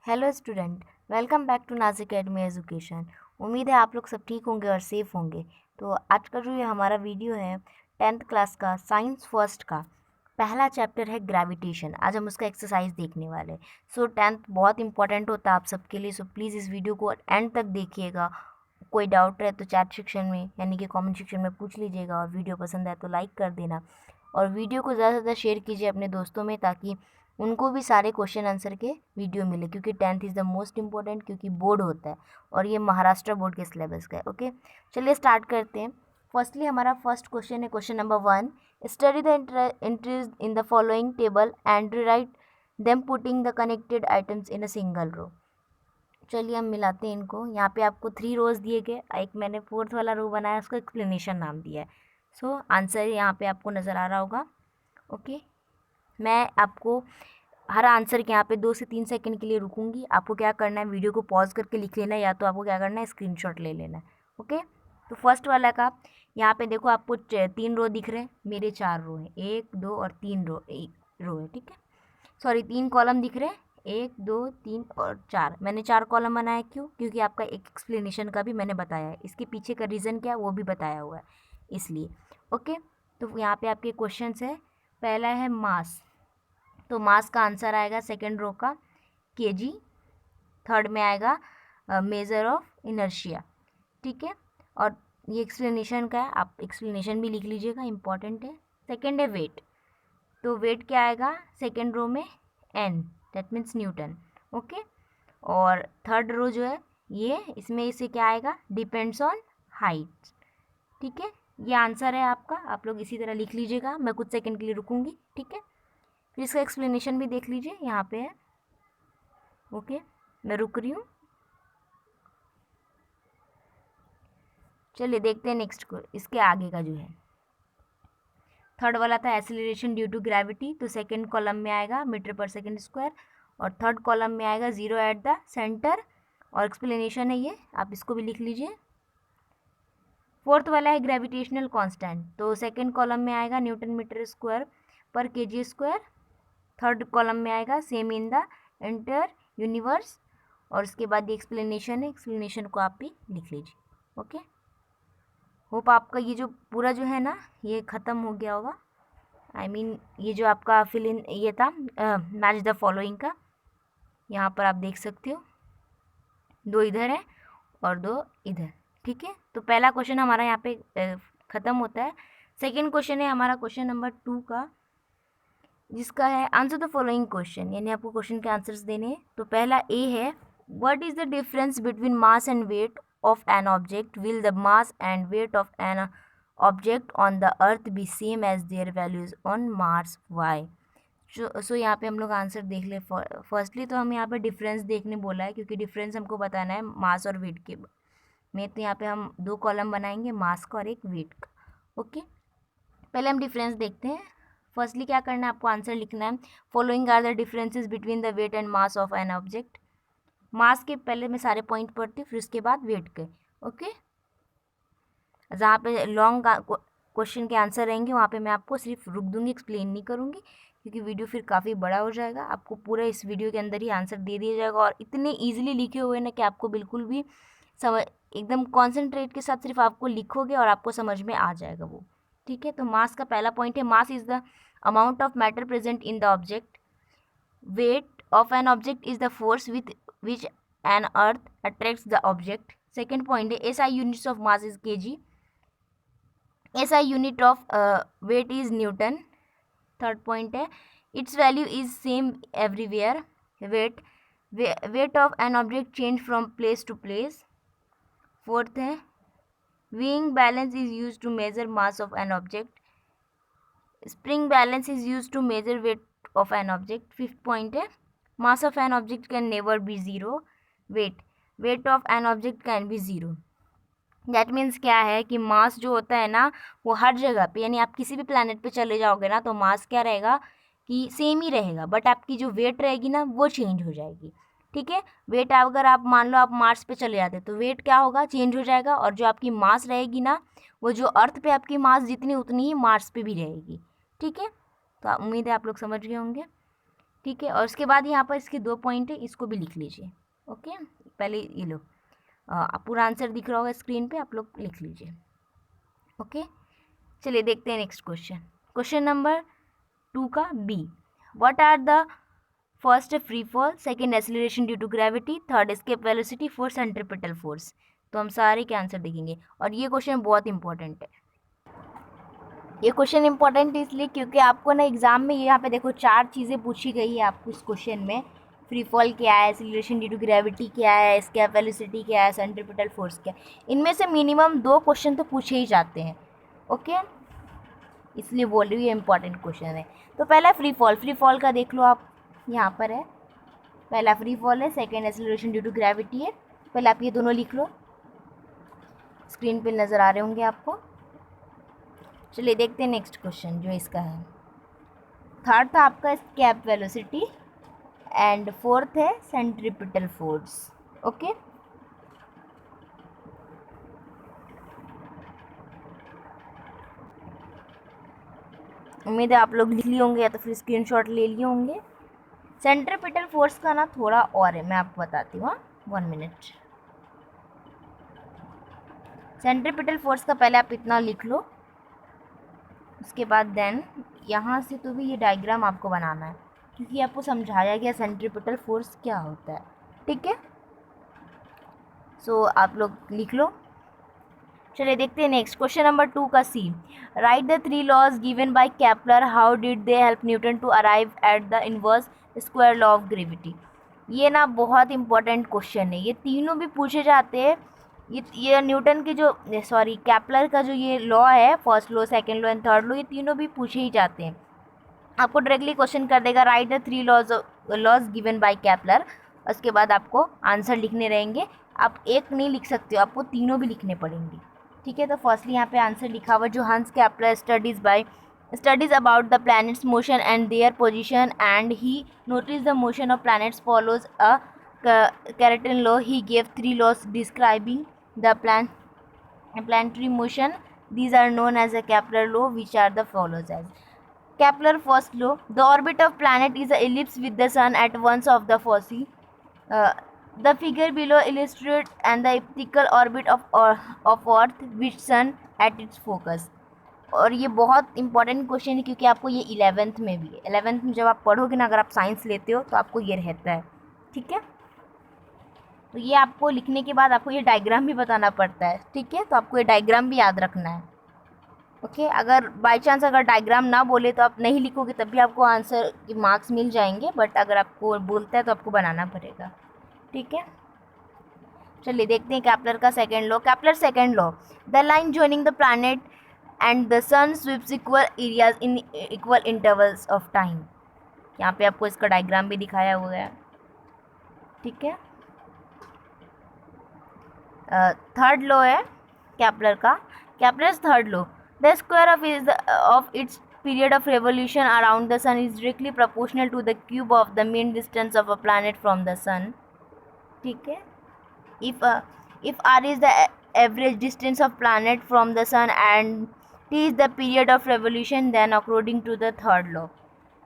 Hello student, welcome back to Naaz academy education. उम्मीद है आप लोग सब ठीक होंगे और सेफ होंगे। तो आज का जो ये हमारा वीडियो है 10th क्लास का साइंस फर्स्ट का पहला चैप्टर है ग्रेविटेशन। आज हम उसका एक्सरसाइज देखने वाले हैं। सो 10th बहुत इंपॉर्टेंट होता है आप सबके लिए। सो प्लीज़ इस वीडियो को एंड तक देखिएगा। कोई डाउट रहे तो चैट सेक्शन में यानी कि कमेंट सेक्शन में पूछ लीजिएगा, और वीडियो पसंद आए तो लाइक कर देना और वीडियो को ज़्यादा से ज़्यादा शेयर कीजिए अपने दोस्तों में, ताकि उनको भी सारे क्वेश्चन आंसर के वीडियो मिले। क्योंकि 10th is the most important, क्योंकि बोर्ड होता है और ये महाराष्ट्र बोर्ड के सिलेबस का है। ओके, चलिए स्टार्ट करते हैं। फर्स्टली हमारा फर्स्ट क्वेश्चन है question number 1। Study the entries in the following table and write them putting the connected items in a single row. चलिए हम मिलाते हैं इनको। यहाँ पे आपको 3 रोज दिए गए, एक मैंने फोर्थ वाला रो बनाया, उसको एक्सप्लेनेशन नाम दिया है। सो आंसर यहाँ पे आपको नज़र आ रहा होगा। ओके, मैं आपको हर आंसर के यहाँ पे 2 से 3 सेकंड के लिए रुकूंगी। आपको क्या करना है, वीडियो को पॉज करके लिख लेना है, या तो आपको क्या करना है स्क्रीनशॉट ले लेना है। ओके, तो फर्स्ट वाला का यहाँ पे देखो, आपको 3 रो दिख रहे हैं, मेरे 4 रो हैं, 1 2 और 3 रो, एक रो है, ठीक है। सॉरी, 3 कॉलम दिख रहे हैं, 1 2 3 और 4। मैंने 4 कॉलम बनाया, क्यों? क्योंकि आपका एक एक्सप्लेनेशन का भी मैंने बताया है, इसके पीछे का रीज़न क्या है वो भी बताया हुआ है, इसलिए। ओके, तो यहाँ पे आपके क्वेश्चंस है। पहला है मास, तो मास का आंसर आएगा सेकेंड रो का केजी। थर्ड में आएगा मेजर ऑफ इनर्शिया, ठीक है। और ये एक्सप्लेनेशन का है, आप एक्सप्लेनेशन भी लिख लीजिएगा, इंपॉर्टेंट है। सेकेंड है वेट, तो वेट क्या आएगा सेकेंड रो में, N, that means Newton. Okay, और थर्ड रो जो है ये, इसमें इसे क्या आएगा, डिपेंड्स ऑन हाइट, ठीक है। ये आंसर है आपका, आप लोग इसी तरह लिख लीजिएगा। मैं कुछ सेकंड के लिए रुकूंगी, ठीक है। फिर इसका एक्सप्लेनेशन भी देख लीजिए, यहाँ पे है। ओके, मैं रुक रही हूँ। चलिए देखते हैं नेक्स्ट को, इसके आगे का जो है। थर्ड वाला था एक्सीलरेशन ड्यू टू ग्रेविटी, तो सेकंड कॉलम में आएगा मीटर पर सेकंड स्क्वायर, और थर्ड कॉलम में आएगा जीरो एट द सेंटर, और एक्सप्लेनेशन है ये, आप इसको भी लिख लीजिए। फोर्थ वाला है ग्रेविटेशनल कांस्टेंट, तो सेकंड कॉलम में आएगा न्यूटन मीटर स्क्वायर पर केजी स्क्वायर। थर्ड कॉलम में आएगा same in the enter universe, और उसके बाद ये एक्सप्लेनेशन है, एक्सप्लेनेशन को आप भी लिख लीजिए। ओके, होप आपका ये जो पूरा जो है ना ये ख़त्म हो गया होगा। आई मीन ये जो आपका फिल इन ये था मैच द फॉलोइंग का, यहाँ पर आप देख सकते हो 2 इधर है और 2 इधर, ठीक है। तो पहला क्वेश्चन हमारा यहाँ पे ख़त्म होता है। सेकेंड क्वेश्चन है हमारा क्वेश्चन नंबर 2 का, जिसका है आंसर द फॉलोइंग क्वेश्चन, यानी आपको क्वेश्चन के आंसर्स देने हैं। तो पहला ए है, what is the difference between mass and weight of an object, will the mass and weight of an object on the earth be same as their values on Mars, why. So यहाँ पे हम लोग answer देख ले। Firstly तो हम यहाँ पे डिफरेंस देखने बोला है, क्योंकि डिफरेंस हमको बताना है मास और वेट के में। तो यहाँ पे हम 2 कॉलम बनाएंगे, मास का और एक वेट का। ओके, पहले हम डिफरेंस देखते हैं। फर्स्टली क्या करना है, आपको आंसर लिखना है, following are the differences between the weight and mass of an object. Mass के पहले मैं सारे पॉइंट पढ़ती हूँ, फिर उसके बाद वेट के। ओके, जहाँ पे लॉन्ग क्वेश्चन के आंसर रहेंगे वहाँ पे मैं आपको सिर्फ रुक दूंगी, एक्सप्लेन नहीं करूँगी, क्योंकि वीडियो फिर काफ़ी बड़ा हो जाएगा। आपको पूरा इस वीडियो के अंदर ही आंसर दे दिया जाएगा, और इतने ईजिली लिखे हुए ना कि आपको बिल्कुल भी समझ, एकदम कॉन्सेंट्रेट के साथ सिर्फ आपको लिखोगे और आपको समझ में आ जाएगा वो, ठीक है। तो मास का पहला पॉइंट है, mass is the amount of matter present in the object. Weight of an object is the force with which an earth attracts the object. Second point है, S I units of mass is kg. SI unit of weight is Newton. Third point है, its value is same everywhere. Weight of an object change from place to place. Fourth है, weighing balance is use to measure mass of an object. Spring balance is use to measure weight of an object. Fifth point है, mass of an object can never be zero. Weight of an object can be zero. That means क्या है कि मास जो होता है ना वो हर जगह पे, यानी आप किसी भी प्लैनेट पे चले जाओगे ना तो मास क्या रहेगा कि सेम ही रहेगा, बट आपकी जो वेट रहेगी ना वो चेंज हो जाएगी, ठीक है। वेट अगर आप मान लो आप मार्स पे चले जाते तो वेट क्या होगा, चेंज हो जाएगा, और जो आपकी मास रहेगी ना वो जो अर्थ पे आपकी मास जितनी उतनी ही मार्स पे भी रहेगी, ठीक है। तो उम्मीद है आप लोग समझ गए होंगे। ठीक है। और उसके बाद यहाँ पर इसके 2 पॉइंट है, इसको भी लिख लीजिए। ओके, पहले ये लो, पूरा आंसर दिख रहा होगा स्क्रीन पे, आप लोग लिख लीजिए। ओके, चलिए देखते हैं नेक्स्ट क्वेश्चन। क्वेश्चन नंबर 2 का B, what are the first free fall, second acceleration due to gravity, third escape velocity, fourth centripetal force. तो हम सारे के आंसर देखेंगे और ये क्वेश्चन बहुत इंपॉर्टेंट है। ये क्वेश्चन इंपॉर्टेंट इसलिए क्योंकि आपको ना एग्जाम में यहाँ पे देखो 4 चीज़ें पूछी गई है आपको इस क्वेश्चन में। फ्री फॉल क्या है, एक्सीलरेशन ड्यू टू ग्रेविटी क्या है, एस्केप वेलोसिटी क्या है, सेंट्रीपिटल फोर्स क्या है। इनमें से मिनिमम 2 क्वेश्चन तो पूछे ही जाते हैं। ओके, इसलिए बोल रही हूँ ये इंपॉर्टेंट क्वेश्चन है। तो पहला फ्री फॉल, फ्री फॉल का देख लो आप, यहाँ पर है। पहला फ्री फॉल है, second acceleration due to gravity है। पहले आप ये दोनों लिख लो, स्क्रीन पे नज़र आ रहे होंगे आपको। चलिए देखते हैं नेक्स्ट क्वेश्चन जो इसका है। थर्ड था आपका एस्केप वेलोसिटी एंड फोर्थ है सेंट्रीपिटल फोर्स। ओके, उम्मीद है आप लोग लिख लिए होंगे या तो फिर स्क्रीनशॉट ले लिए होंगे। सेंट्रीपिटल फोर्स का ना थोड़ा और है, मैं आपको बताती हूँ। 1 मिनट। सेंट्रीपिटल फोर्स का पहले आप इतना लिख लो, उसके बाद देन यहाँ से तो भी ये डायग्राम आपको बनाना है क्योंकि आपको समझाया गया सेंट्रीपिटल फोर्स क्या होता है। ठीक है, सो आप लोग लिख लो। चलिए देखते हैं नेक्स्ट क्वेश्चन नंबर 2 का C, write the 3 laws given by Kepler, how did they help Newton to arrive at the inverse square law of gravity. ये ना बहुत इंपॉर्टेंट क्वेश्चन है, ये तीनों भी पूछे जाते हैं। ये न्यूटन की जो सॉरी केपलर का जो ये लॉ है, first law, second law and third law, ये तीनों भी पूछे ही जाते हैं। आपको डायरेक्टली क्वेश्चन कर देगा write the 3 laws given by Kepler, उसके बाद आपको आंसर लिखने रहेंगे। आप एक नहीं लिख सकते हो, आपको तीनों भी लिखने पड़ेंगे। ठीक है, तो फर्स्टली यहाँ पे आंसर लिखा हुआ जो हंस Kepler studies about the planets motion and their position, and he noticed the motion of planets follows a Cartan law. He gave 3 laws describing the planetary motion. These are known as a Kepler law, which are the follows as Kepler first law, the orbit of planet is an ellipse with the sun at once of the foci. Uh, the figure below illustrates and the elliptical orbit of Earth with sun at its focus. और ये बहुत important question है क्योंकि आपको ये 11th में भी है। 11th में जब आप पढ़ोगे ना, अगर आप साइंस लेते हो तो आपको ये रहता है। ठीक है, तो ये आपको लिखने के बाद आपको ये डायग्राम भी बताना पड़ता है। ठीक है, तो आपको ये डायग्राम भी याद रखना है। ओके, अगर बाय चांस अगर डायग्राम ना बोले तो आप नहीं लिखोगे तब भी आपको आंसर के मार्क्स मिल जाएंगे, बट अगर आपको बोलता है तो आपको बनाना पड़ेगा। ठीक है, चलिए देखते हैं केपलर का second law. Kepler second law, the line joining the planet and the sun sweeps equal areas in equal intervals of time. यहाँ पे आपको इसका डायग्राम भी दिखाया हुआ है। ठीक है, थर्ड लॉ है केपलर का, Kepler's third law, the square of its period of revolution around the sun is directly proportional to the cube of the mean distance of a planet from the sun. ठीक है, if r is the average distance of planet from the sun and t is the period of revolution, then according to the third law,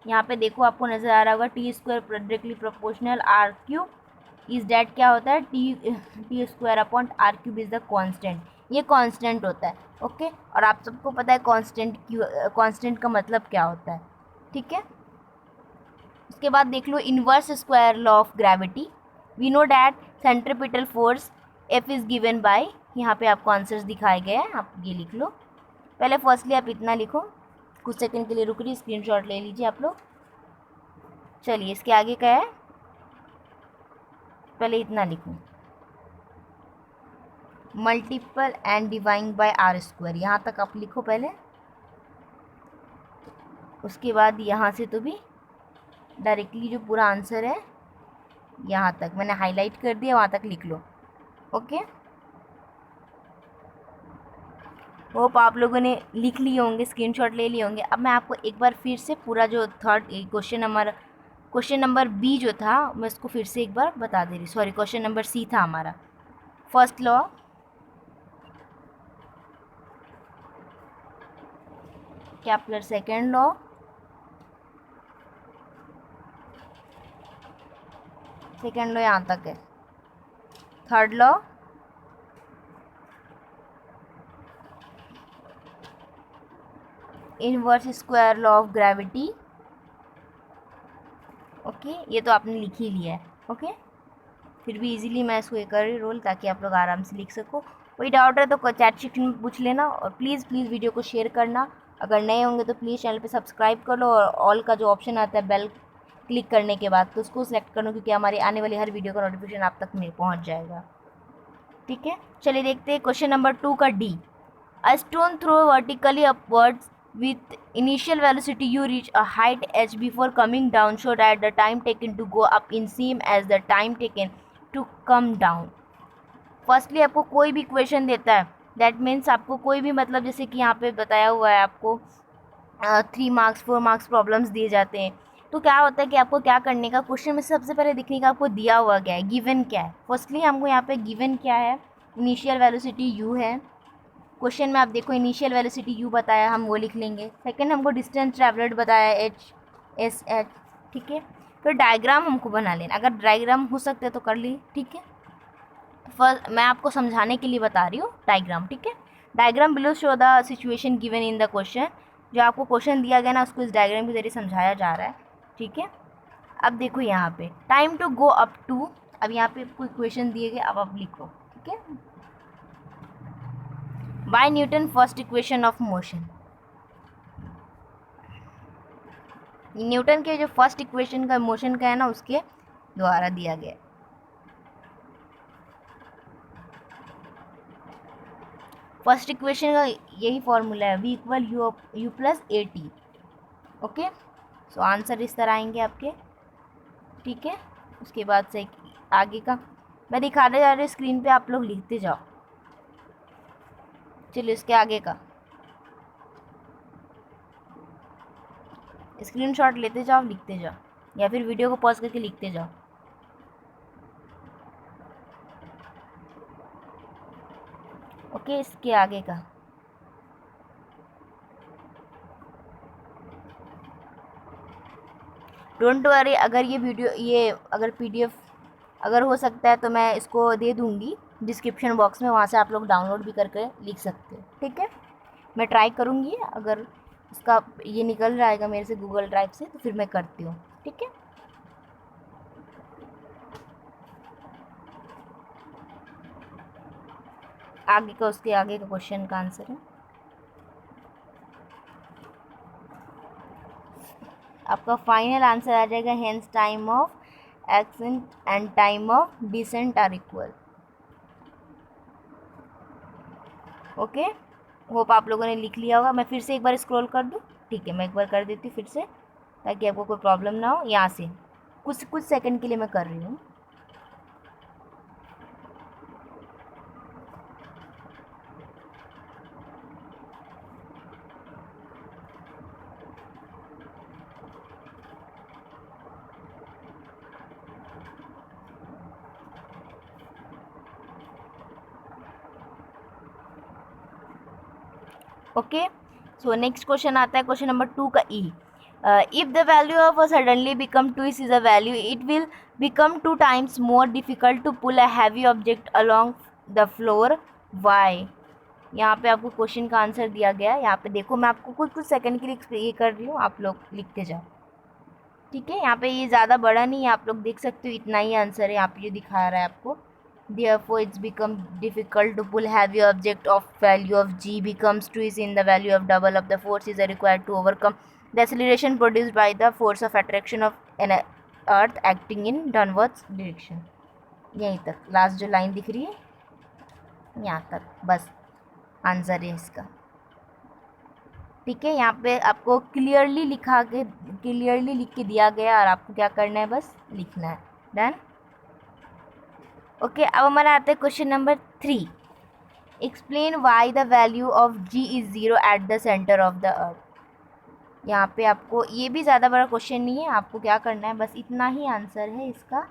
यहाँ पे देखो आपको नज़र आ रहा होगा T square directly proportional R cube is that क्या होता है, T square upon R cube is the constant. ये कांस्टेंट होता है। ओके, और आप सबको पता है कांस्टेंट का मतलब क्या होता है। ठीक है, उसके बाद देख लो inverse square law of gravity. We know that centripetal force F is given by, यहाँ पे आपको आंसर्स दिखाए गए हैं, आप ये लिख लो। पहले फर्स्टली आप इतना लिखो, कुछ सेकंड के लिए रुक रही, स्क्रीनशॉट ले लीजिए आप लोग। चलिए इसके आगे क्या है, पहले इतना लिखो, multiple and divide by R square, यहाँ तक आप लिखो पहले। उसके बाद यहाँ से तो भी डायरेक्टली जो पूरा आंसर है यहाँ तक मैंने हाईलाइट कर दिया, वहाँ तक लिख लो। ओके, होप आप लोगों ने लिख लिए होंगे, स्क्रीनशॉट ले लिए होंगे। अब मैं आपको एक बार फिर से पूरा जो थर्ड क्वेश्चन नंबर बी जो था मैं उसको फिर से एक बार बता दे रही। सॉरी, क्वेश्चन नंबर सी था हमारा। First law, Kepler second law, second law यहाँ तक है। Third law, inverse square law of gravity. Okay, ये तो आपने लिख ही लिया है। ओके, फिर भी इजीली मैं इसको ये कर रही रोल ताकि आप लोग आराम से लिख सको। कोई डाउट है तो चैट सेक्शन में पूछ लेना, और प्लीज़ वीडियो को शेयर करना। अगर नए होंगे तो प्लीज़ चैनल पे सब्सक्राइब कर लो, और ऑल का जो ऑप्शन आता है बेल क्लिक करने के बाद, तो उसको सिलेक्ट कर लो, क्योंकि हमारी आने वाली हर वीडियो का नोटिफिकेशन आप तक पहुँच जाएगा। ठीक है, चलिए देखते हैं क्वेश्चन नंबर 2 का D. A stone throw vertically upwards with initial velocity u reach a height h before coming down, so that the time taken to go up in same as the time taken to come down. Firstly आपको कोई भी question देता है, that means आपको कोई भी, मतलब जैसे कि यहाँ पे बताया हुआ है आपको 3 मार्क्स 4 मार्क्स प्रॉब्लम्स दिए जाते हैं, तो क्या होता है कि आपको क्या करने का, क्वेश्चन में सबसे पहले दिखने का आपको दिया हुआ क्या है, गिवन क्या है। फर्स्टली हमको यहाँ पे गिवन क्या है, इनिशियल वेलोसिटी u है। क्वेश्चन में आप देखो इनिशियल वेलोसिटी u बताया, हम वो लिख लेंगे। सेकंड हमको डिस्टेंस ट्रैवल्ड बताया h s h। ठीक है, फिर डायग्राम हमको बना लेना, अगर डायग्राम हो सकते तो कर ली। ठीक है, फर्स्ट मैं आपको समझाने के लिए बता रही हूँ डायग्राम। ठीक है, diagram below show the situation given in the question. जो आपको क्वेश्चन दिया गया ना, उसको इस डायग्राम के जरिए समझाया जा रहा है। ठीक है, अब देखो यहाँ पे time to go up to, अब यहाँ पे कोई क्वेश्चन दिए गए, अब आप लिखो। ठीक है, by Newton first equation of motion. Newton के जो फर्स्ट इक्वेशन का मोशन का है ना, उसके द्वारा दिया गया। फर्स्ट इक्वेशन का यही फॉर्मूला है, v equal you plus a T. Okay, so answer इस तरह आएंगे आपके। ठीक है, उसके बाद से आगे का मैं दिखाने जा रही हूँ स्क्रीन पे, आप लोग लिखते जाओ। चलिए इसके आगे का स्क्रीनशॉट लेते जाओ, लिखते जाओ, या फिर वीडियो को पॉज करके लिखते जाओ। ओके, इसके आगे का डोंट वरी, अगर ये वीडियो, ये अगर PDF अगर हो सकता है तो मैं इसको दे दूँगी डिस्क्रिप्शन बॉक्स में, वहाँ से आप लोग डाउनलोड भी करके लिख सकते हो। ठीक है, मैं ट्राई करूँगी, अगर इसका ये निकल जाएगा मेरे से गूगल ड्राइव से तो फिर मैं करती हूँ। ठीक है, आगे का, उसके आगे का क्वेश्चन का आंसर है आपका फाइनल आंसर आ जाएगा, hence time of ascent and time of descent are equal. Okay, hope आप लोगों ने लिख लिया होगा। मैं फिर से एक बार स्क्रॉल कर दूँ। ठीक है, मैं एक बार कर देती हूँ फिर से, ताकि आपको कोई प्रॉब्लम ना हो। यहाँ से कुछ सेकंड के लिए मैं कर रही हूँ। ओके, सो नेक्स्ट क्वेश्चन आता है, क्वेश्चन नंबर 2 का E. If the value of a suddenly become twice is a value, it will become 2 times more difficult to pull a heavy object along the floor, why. यहाँ पे आपको question का answer दिया गया है। यहाँ पे देखो, मैं आपको कुछ सेकंड के लिए ये कर रही हूँ, आप लोग लिखते जाओ। ठीक है, यहाँ पे ये ज़्यादा बड़ा नहीं है, आप लोग देख सकते हो, इतना ही आंसर है यहाँ पे जो दिखा रहा है आपको। Therefore, it's become difficult to pull heavy object of value of g becomes twist in the value of double of the force is required to overcome the acceleration produced by the force of attraction of an earth acting in downwards direction। यहीं तक last जो line दिख रही है, यहाँ तक बस answer है इसका। ठीक है, यहाँ पे आपको क्लियरली लिख के दिया गया, और आपको क्या करना है, बस लिखना है। डन। ओके, अब हमारा आता है question number 3। Explain why the value of g is 0 at the centre of the अर्थ। यहाँ पे आपको, ये भी ज़्यादा बड़ा क्वेश्चन नहीं है, आपको क्या करना है, बस इतना ही आंसर है इसका।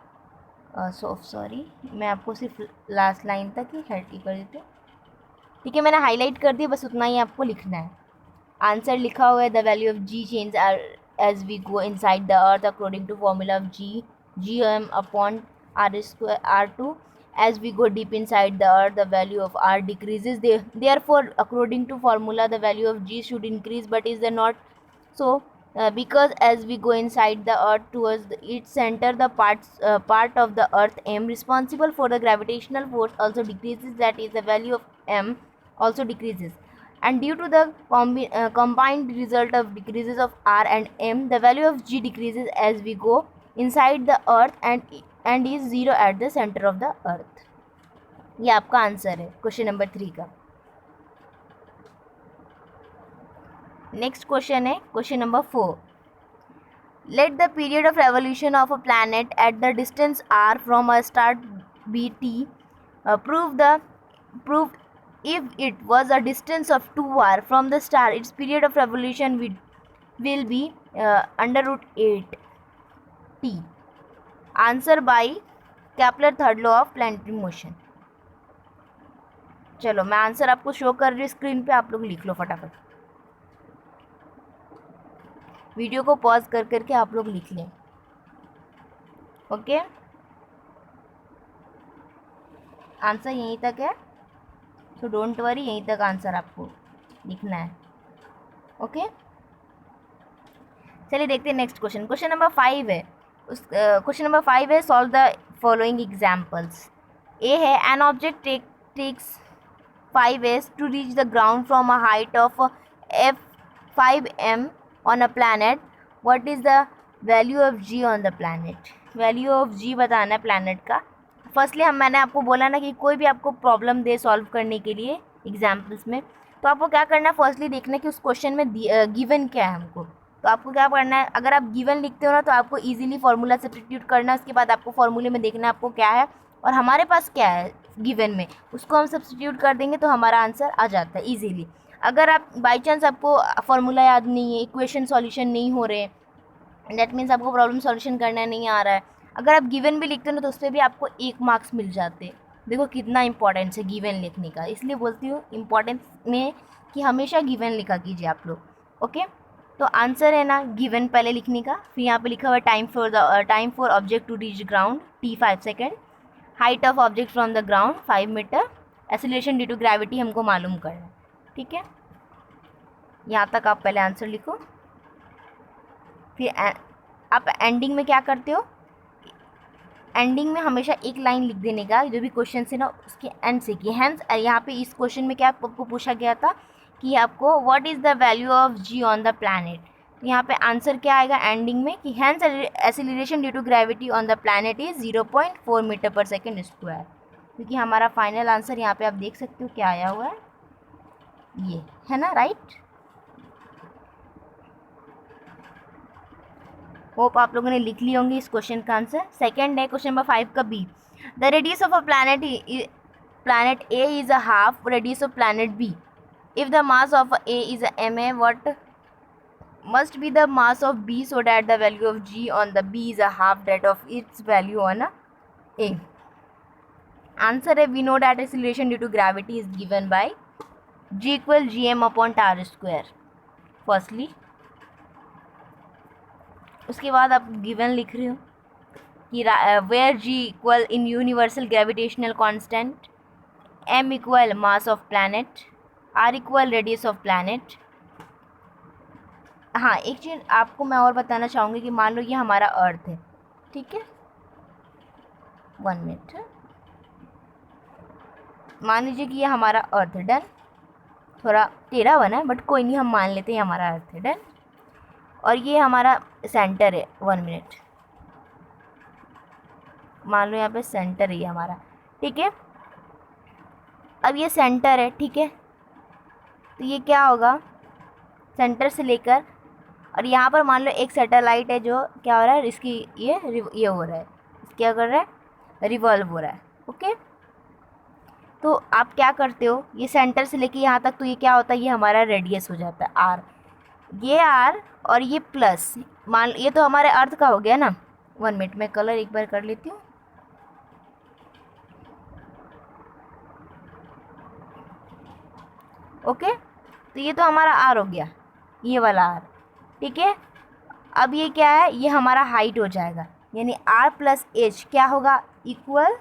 सॉरी, मैं आपको सिर्फ लास्ट लाइन तक ही हेल्टी कर देती हूँ। ठीक है, मैंने हाईलाइट कर दिया, बस उतना ही आपको लिखना है। आंसर लिखा हुआ है, the value of g change as we go inside the earth according to formula of g m upon r² r2. As we go deep inside the earth, the value of r decreases. Therefore, according to formula, the value of g should increase, but is there not so? Because as we go inside the earth towards its center, the part of the earth m responsible for the gravitational force also decreases, that is, the value of m also decreases. And due to the combined result of decreases of r and m, the value of g decreases as we go inside the earth and is 0 at the center of the earth. ये आपका answer है question number 3 का. Next question है question number 4. Let the period of revolution of a planet at the distance r from a star bt prove if it was a distance of 2r from the star, its period of revolution will be under root 8 t. Answer by Kepler third law of planetary motion. चलो मैं answer आपको show कर रही हूँ screen पे, आप लोग लिख लो फटाफट. वीडियो को पॉज कर करके आप लोग लिख लें. ओके, आंसर यहीं तक है, सो डोंट वरी, यहीं तक आंसर आपको लिखना है. ओके, चलिए देखते हैं नेक्स्ट क्वेश्चन. क्वेश्चन नंबर 5 है. उस क्वेश्चन नंबर 5 है, solve the following examples. A है, an object takes 5s to reach the ground from a height of f5m on a planet. What is the value of g on the planet? Value of g बताना है planet का. Firstly मैंने आपको बोला ना कि कोई भी आपको प्रॉब्लम दे सॉल्व करने के लिए एग्जाम्पल्स में, तो आपको क्या करना है, फर्स्टली देखना है कि उस क्वेश्चन में गिवन क्या है हमको. तो आपको क्या करना है, अगर आप गिवन लिखते हो ना तो आपको ईजिली फार्मूला सब्स्टिट्यूट करना है. उसके बाद आपको फार्मूले में देखना है आपको क्या है और हमारे पास क्या है गिवन में, उसको हम सब्स्टिट्यूट कर देंगे तो हमारा आंसर आ जाता है ईजिली. अगर आप बाई चांस आपको फार्मूला याद नहीं है, इक्वेशन सॉल्यूशन नहीं हो रहे, दैट मीन्स आपको प्रॉब्लम सॉल्यूशन करना नहीं आ रहा है, अगर आप गिवन भी लिखते हो ना तो उस पर भी आपको 1 मार्क्स मिल जाते. देखो कितना इंपॉर्टेंस है गिवन लिखने का, इसलिए बोलती हूँ इंपॉर्टेंस में कि हमेशा गिवन लिखा कीजिए आप लोग. ओके, तो आंसर है ना गिवन पहले लिखने का. फिर यहाँ पे लिखा हुआ time for object to reach ground t 5 second, height of object from the ground 5 meter, acceleration due to gravity हमको मालूम करना है. ठीक है, यहाँ तक आप पहले आंसर लिखो. फिर आप एंडिंग में क्या करते हो, एंडिंग में हमेशा एक लाइन लिख देने का, जो भी क्वेश्चन है ना उसके एंड से कि हैंस. यहाँ पे इस क्वेश्चन में क्या आपको पूछा गया था कि आपको what is the value of G on the planet. यहाँ पे आंसर क्या आएगा एंडिंग में कि hence acceleration due to gravity on the planet is 0.4 meter पर सेकेंड स्क्वायर. क्योंकि हमारा फाइनल आंसर यहाँ पे आप देख सकते हो क्या आया हुआ है, ये है ना, राइट. होप आप लोगों ने लिख ली होंगी इस क्वेश्चन का आंसर. सेकंड है क्वेश्चन नंबर 5 का B. The radius of a planet A is a half radius of planet B. If the mass of A is ma, what must be the mass of b so that the value of g on the b is a half that of its value on a. Answer है, we know that acceleration due to gravity is given by g equal gm upon r square. Firstly, उसके बाद आप given लिख रहे हो कि where g equal in universal gravitational constant, m equal mass of planet, r equal radius of planet. हाँ, एक चीज़ आपको मैं और बताना चाहूँगी कि मान लो ये हमारा अर्थ है. ठीक है, 1 मिनट, मान लीजिए कि ये हमारा अर्थ है. डन, थोड़ा टेढ़ा बना है बट कोई नहीं, हम मान लेते हैं हमारा अर्थ है. डन, और ये हमारा सेंटर है. 1 मिनट, मान लो यहाँ पे सेंटर है ये हमारा. ठीक है, अब ये सेंटर है. ठीक है, तो ये क्या होगा, सेंटर से लेकर और यहाँ पर मान लो एक सैटेलाइट है जो क्या हो रहा है, इसकी ये हो रहा है, क्या कर रहा है, रिवॉल्व हो रहा है. ओके, तो आप क्या करते हो, ये सेंटर से लेके यहाँ तक, तो ये क्या होता है, ये हमारा रेडियस हो जाता है आर. ये आर और ये प्लस, मान ये तो हमारे अर्थ का हो गया ना. 1 मिनट, मैं कलर एक बार कर लेती हूँ. ओके, तो ये तो हमारा आर हो गया, ये वाला आर. ठीक है, अब ये क्या है, ये हमारा हाइट हो जाएगा, यानी आर प्लस एच क्या होगा, इक्वल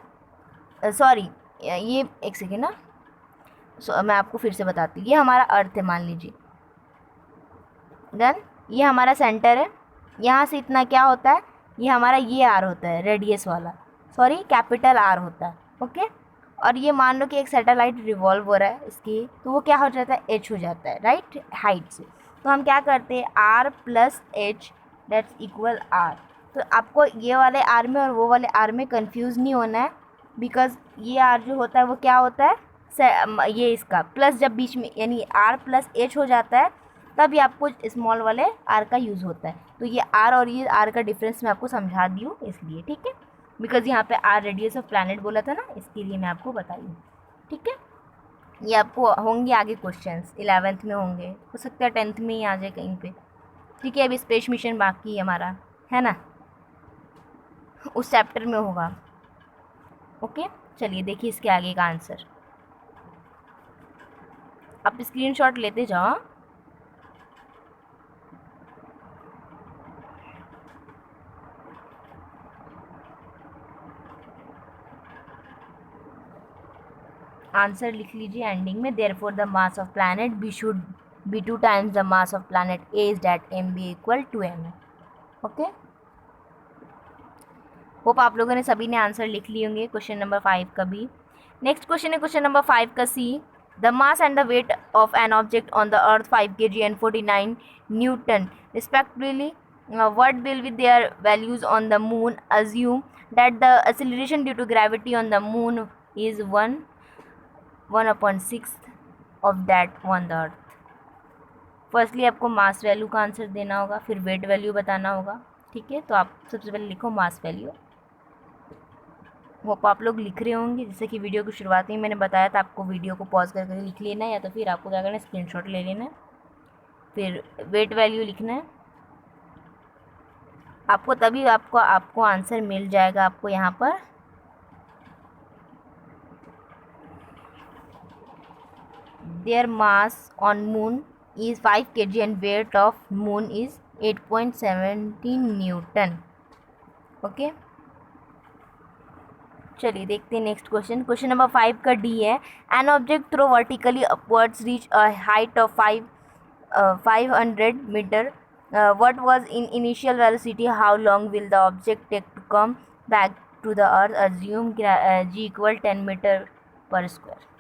सॉरी ये एक सेकेंड ना, मैं आपको फिर से बताती हूँ। ये हमारा अर्थ है मान लीजिए, डन। ये हमारा सेंटर है, यहाँ से इतना क्या होता है, ये हमारा ये आर होता है रेडियस वाला, सॉरी कैपिटल आर होता है, ओके। और ये मान लो कि एक सैटेलाइट रिवॉल्व हो रहा है इसकी, तो वो क्या हो जाता है, एच हो जाता है, राइट, हाइट से। तो हम क्या करते हैं, R plus H that's equal R. तो आपको ये वाले आर में और वो वाले आर में कंफ्यूज नहीं होना है, बिकॉज ये आर जो होता है वो क्या होता है, ये इसका प्लस जब बीच में यानी आर प्लस एच हो जाता है तब ये आपको स्मॉल वाले आर का यूज़ होता है। तो ये आर और ये आर का डिफरेंस मैं आपको समझा दी हूँ इसलिए, ठीक है, बिकॉज यहाँ पे आर रेडियस ऑफ प्लैनेट बोला था ना, इसके लिए मैं आपको बताई हूँ, ठीक है। ये आपको होंगे आगे क्वेश्चंस 11th में होंगे, हो सकता है 10th में ही आ जाए कहीं पे, ठीक है। अभी स्पेस मिशन बाकी है हमारा, है ना, उस चैप्टर में होगा, ओके। चलिए देखिए इसके आगे का आंसर, आप स्क्रीनशॉट लेते जाओ। आंसर लिख लीजिए एंडिंग में, therefore the mass of planet B should be 2 times the mass of planet A is that M B equal to M, okay. Hope आप लोगों ने सभी ने आंसर लिख लिए होंगे क्वेश्चन नंबर 5 का भी। नेक्स्ट क्वेश्चन है क्वेश्चन नंबर 5 का C, the mass and the weight of an object on the earth 5 kg and 49 Newton respectively, what will be their values on the moon? Assume that the acceleration due to gravity on the moon is 1/6 of that on the earth. Firstly आपको मास value का answer देना होगा, फिर wait value बताना होगा, ठीक है। तो आप सबसे पहले लिखो मास वैल्यू। वो आप लोग लिख रहे होंगे, जैसे कि वीडियो की शुरुआत में मैंने बताया था, आपको वीडियो को पॉज करके लिख लेना है, या तो फिर आपको क्या करना है, स्क्रीनशॉट ले लेना है, फिर वेट वैल्यू लिखना है आपको, तभी आपको आंसर मिल जाएगा। आपको यहाँ पर their mass on moon is 5 kg and weight of moon is 8.17 Newton, okay. चलिए देखते हैं नेक्स्ट क्वेश्चन। क्वेश्चन नंबर 5 का डी है, an object throw vertically upwards reach a height of 500 metre, what was in initial velocity, how long will the object take to come back to the earth, assume g equal 10 metre per square.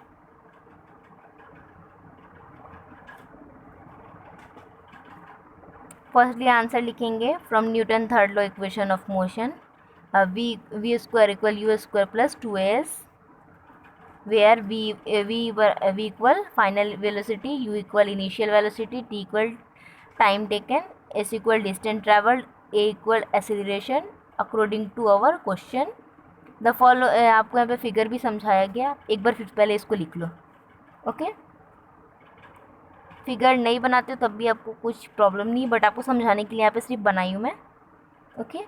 Firstly answer लिखेंगे from Newton third law equation of motion, v square equal u square plus 2as, where v equal final velocity, u equal initial velocity, t equal time taken, s equal distance travelled, a equal acceleration according to our question. The follow आपको यहाँ पे figure भी समझाया गया, एक बार फिर पहले इसको लिख लो, ओके। फिगर नहीं बनाते हो तब भी आपको कुछ प्रॉब्लम नहीं, बट आपको समझाने के लिए यहाँ पे सिर्फ बनाई हूँ मैं, ओके।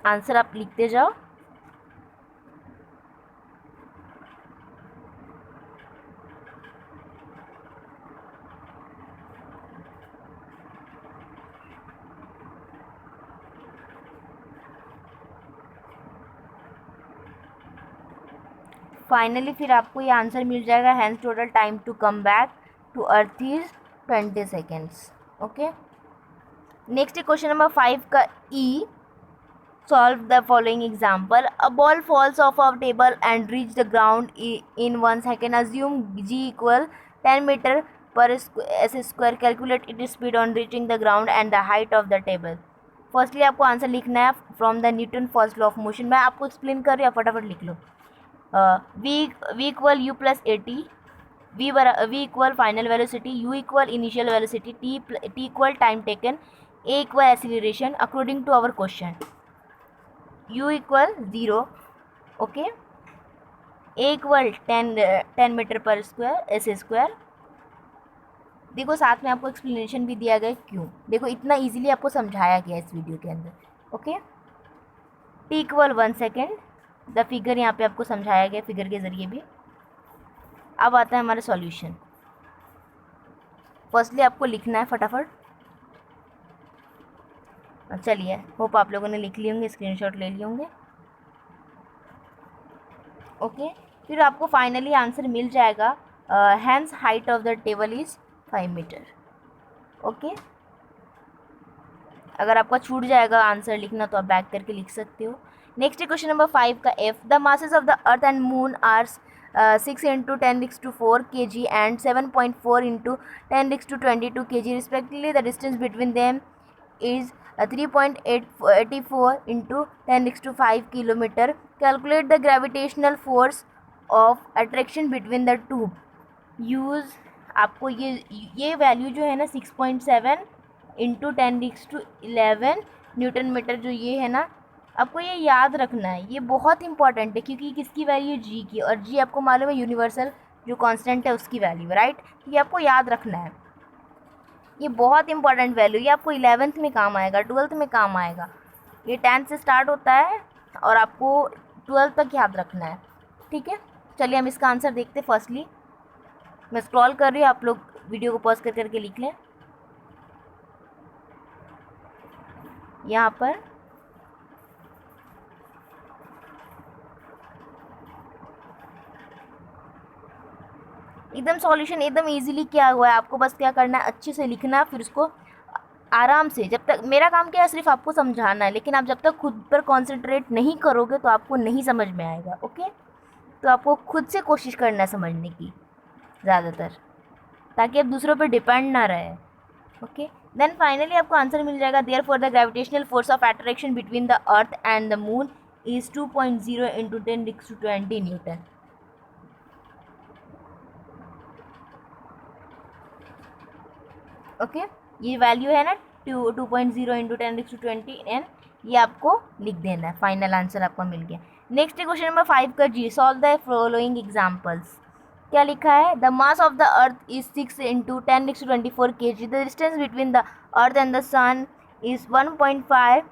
आंसर आप लिखते जाओ। फाइनली फिर आपको ये आंसर मिल जाएगा, hence total time to come back to earth is 20 seconds, okay. Next question number 5 का E, solve the following example, a ball falls off a table and reach the ground in 1 second, assume g equal 10 metre per s square, calculate it speed on reaching the ground and the height of the table. Firstly आपको answer लिखना है from the Newton first law of motion, मैं आपको explain कर रही हूँ, फटाफट लिख लो। v equal u plus a t, v equal final velocity, u equal initial velocity, t equal time taken, a equal acceleration according to our question, u equal 0, okay, a equal 10 metre per square s square. देखो साथ में आपको explanation भी दिया गया क्यों, देखो इतना इजीली आपको समझाया गया इस वीडियो के अंदर, okay. t equal 1 second, the figure यहाँ पे आपको समझाया गया फिगर के ज़रिए भी। अब आता है हमारा सॉल्यूशन। फर्स्टली आपको लिखना है फटाफट। चलिए, होप आप लोगों ने लिख लिए होंगे, स्क्रीनशॉट ले लिए होंगे। ओके, फिर आपको फाइनली आंसर मिल जाएगा। Hence height of the table is 5 metre. Okay, अगर आपका छूट जाएगा आंसर लिखना तो आप बैक करके लिख सकते हो। नेक्स्ट क्वेश्चन नंबर 5 का F, the masses of the earth and moon are 6 × 10⁻⁴ kg and 7.4 × 10⁻22 kg respectively. The distance between them is 3.84 × 10⁵ kilometer. Calculate the gravitational force of attraction between the two. Use आपको ये value जो है ना 6.7 × 10⁻11 newton metre जो ये है ना, आपको ये याद रखना है। ये बहुत इंपॉर्टेंट है क्योंकि किसकी वैल्यू जी की, और जी आपको मालूम है यूनिवर्सल जो कांस्टेंट है उसकी वैल्यू, राइट। ये आपको याद रखना है, ये बहुत इंपॉर्टेंट वैल्यू। ये आपको 11th में काम आएगा, 12th में काम आएगा। ये 10th से स्टार्ट होता है और आपको 12th तक याद रखना है, ठीक है। चलिए हम इसका आंसर देखते। फर्स्टली मैं स्क्रॉल कर रही हूँ, आप लोग वीडियो को पॉज कर करके लिख लें। यहाँ पर एकदम सॉल्यूशन एकदम इजीली किया हुआ है। आपको बस क्या करना है, अच्छे से लिखना है, फिर उसको आराम से, जब तक मेरा काम क्या है सिर्फ आपको समझाना है, लेकिन आप जब तक खुद पर कॉन्सेंट्रेट नहीं करोगे तो आपको नहीं समझ में आएगा। ओके, तो आपको खुद से कोशिश करना है समझने की ज़्यादातर, ताकि आप दूसरों पर डिपेंड ना रहे। ओके, देन फाइनली आपको आंसर मिल जाएगा। Therefore the gravitational force of attraction between the earth and the moon is 2.0 × 10⁻20 newton. Okay, ये वैल्यू है ना 2.0 × 10⁻20 एन, ये आपको लिख देना है। फाइनल आंसर आपका मिल गया। नेक्स्ट क्वेश्चन नंबर 5 का G, solve the following examples. क्या लिखा है, the mass of the earth is 6 × 10⁻24 kg, the distance between the earth and the sun is 1.5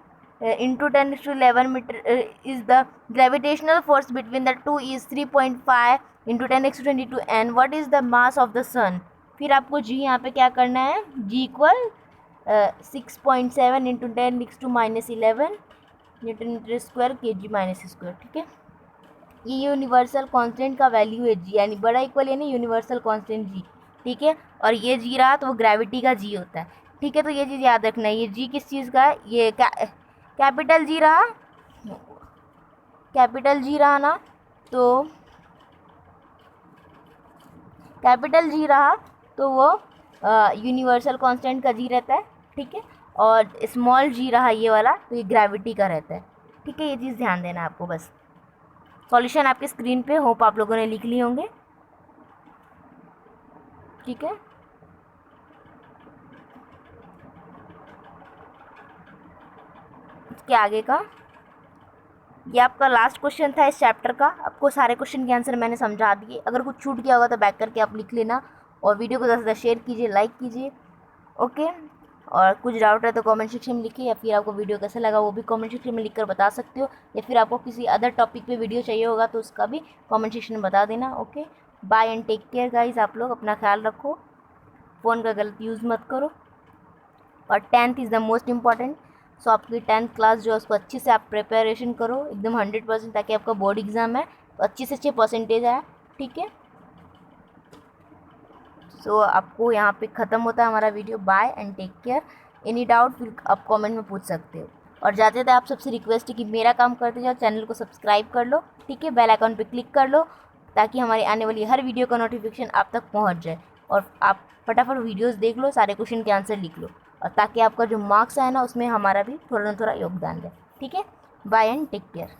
× 10⁻11 metre, is the gravitational force between the two is 3.5 × 10⁻22 N, what is the mass of the sun. फिर आपको G यहाँ पे क्या करना है, G equal 6.7 × 10⁻11 newton metre square kg minus square, ठीक है। ये यूनिवर्सल कांस्टेंट का वैल्यू है जी, यानी बड़ा इक्वल यानी यूनिवर्सल कांस्टेंट जी, ठीक है। और ये जी रहा तो वो ग्रेविटी का जी होता है, ठीक है। तो ये चीज़ याद रखना है, ये जी किस चीज़ का है, ये कैपिटल जी रहा, कैपिटल जी रहा ना, तो कैपिटल जी रहा तो वो यूनिवर्सल कांस्टेंट का जी रहता है, ठीक है। और स्मॉल जी रहा ये वाला तो ये ग्रेविटी का रहता है, ठीक है। ये चीज़ ध्यान देना आपको बस। सॉल्यूशन आपके स्क्रीन पे, होप आप लोगों ने लिख लिए होंगे, ठीक है। इसके आगे का ये आपका लास्ट क्वेश्चन था इस चैप्टर का। आपको सारे क्वेश्चन के आंसर मैंने समझा दिए। अगर कुछ छूट गया होगा तो बैक करके आप लिख लेना, और वीडियो को ज़्यादा से ज़्यादा शेयर कीजिए, लाइक कीजिए, ओके। और कुछ डाउट है तो कमेंट सेक्शन में लिखिए, या फिर आपको वीडियो कैसा लगा वो भी कमेंट सेक्शन में लिखकर बता सकते हो, या फिर आपको किसी अदर टॉपिक पे वीडियो चाहिए होगा तो उसका भी कमेंट सेक्शन में बता देना। Okay, bye and take care guys. आप लोग अपना ख्याल रखो, फ़ोन का गलत यूज़ मत करो, और 10th is the most important. So आपकी 10th क्लास जो है उसको अच्छे से आप प्रिपरेशन करो एकदम 100%, ताकि आपका बोर्ड एग्ज़ाम है तो अच्छे से अच्छे परसेंटेज आए, ठीक है। सो आपको यहाँ पे ख़त्म होता है हमारा video. Bye and take care. Any doubt फिर आप कमेंट में पूछ सकते हो, और जाते जाते आप सबसे रिक्वेस्ट है कि मेरा काम करते जाओ, चैनल को सब्सक्राइब कर लो, ठीक है। बेल आइकन पे क्लिक कर लो ताकि हमारी आने वाली हर वीडियो का नोटिफिकेशन आप तक पहुँच जाए, और आप फटाफट वीडियोज़ देख लो, सारे क्वेश्चन के आंसर लिख लो, और ताकि आपका जो मार्क्स आए ना उसमें हमारा भी थोड़ा ना थोड़ा योगदान है, ठीक है। Bye and take care.